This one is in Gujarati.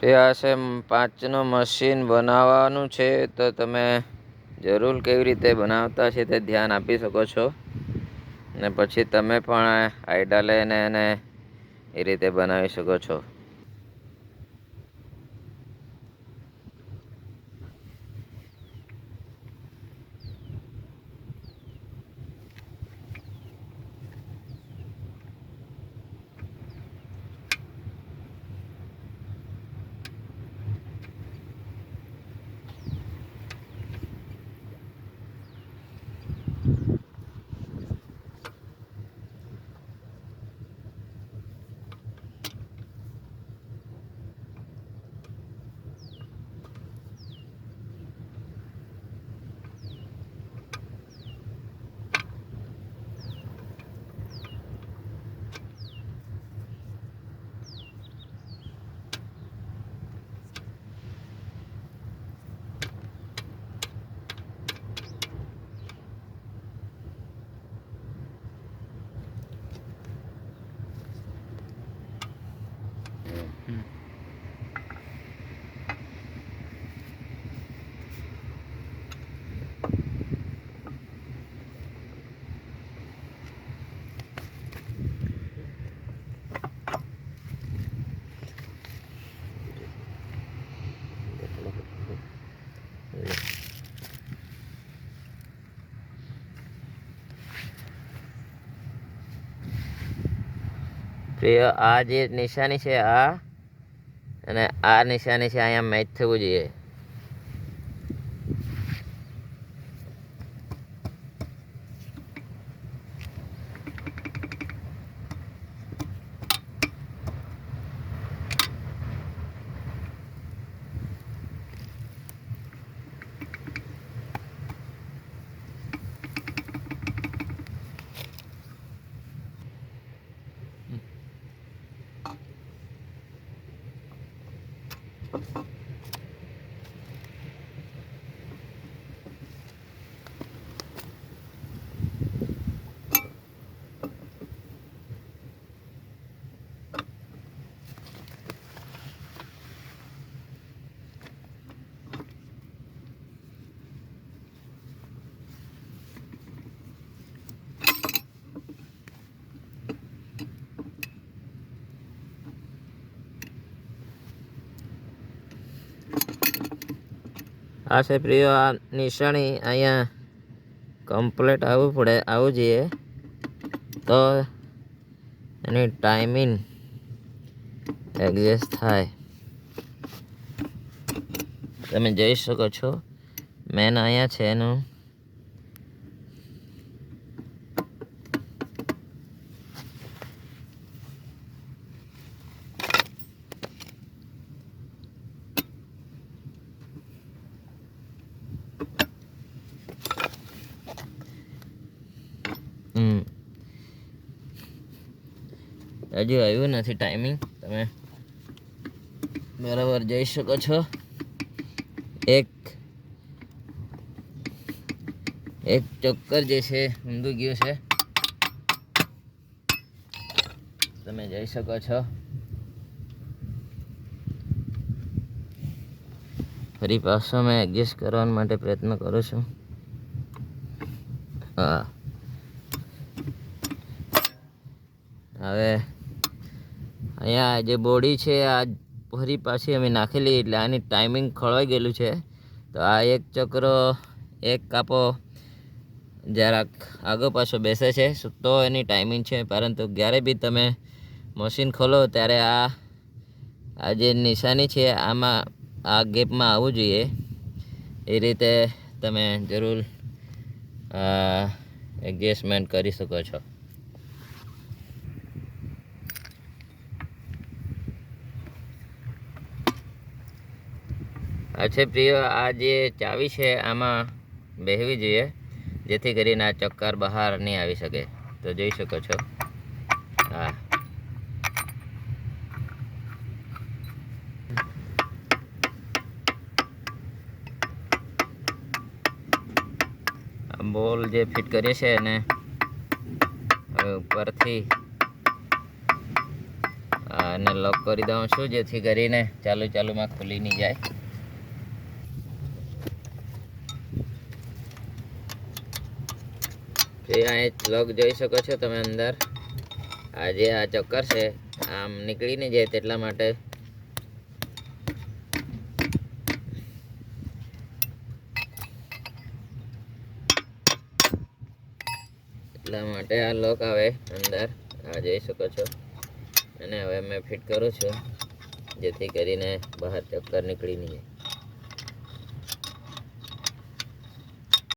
એ આ છે 5નો મશીન બનાવવાનું છે, તો તમે જરૂર કેવી રીતે બનાવતા છે તે ધ્યાન આપી શકો છો ને પછી તમે પણ આઈડિયા લઈને એને એ રીતે બનાવી શકો છો. પ્રિય, આ જે નિશાની છે આ અને આ નિશાની છે અહીંયા મેચ થવું જોઈએ. આ છે પ્રિય, આ નિશાની અહીંયા કમ્પ્લીટ આવવું જોઈએ તો એની ટાઈમિંગ એડજસ્ટ થાય. તમે જોઈ શકો છો મેન અહીંયા છે એનું. હજુ આવ્યું નથી ટાઈમિંગ, તમે બરાબર જોઈ શકો છો. એક ચક્કર જે છે ઊંધું ગયું છે, તમે જોઈ શકો છો. ફરી પાછો મેં એડજસ્ટ કરવા માટે પ્રયત્ન કરું છું. હા, હવે અહીંયા જે બોડી છે આ ફરી પાછી અમે નાખેલી, એટલે આની ટાઈમિંગ ખોળવાઈ ગયેલું છે. તો આ એક ચક્ર, એક કાપો જરાક આગો પાછો બેસે છે તો એની ટાઈમિંગ છે. પરંતુ જ્યારે બી તમે મશીન ખોલો ત્યારે આ જે નિશાની છે આમાં આ ગેપમાં આવવું જોઈએ. એ રીતે તમે જરૂર એડજસ્ટમેન્ટ કરી શકો છો. અચ્છા પ્રિય, આ જે ચાવી છે આમાં બેહવી જોઈએ, જેથી કરીને આ ચક્કર બહાર નહીં આવી શકે. તો જોઈ શકો છો. હા, બોલ જે ફિટ કરીએ છે એને ઉપરથી આને લોક કરી દઉં છું જેથી કરીને ચાલુમાં ખુલી નહીં જાય. આ લોક જોઈ શકો છો તમે અંદર. આ જે આ ચક્કર છે આમ નીકળી નહીં જાય તેટલા માટે આ લોક આવે અંદર. આ જોઈ શકો છો. અને હવે મેં ફિટ કરું છું જેથી કરીને બહાર ચક્કર નીકળી નહીં જાય.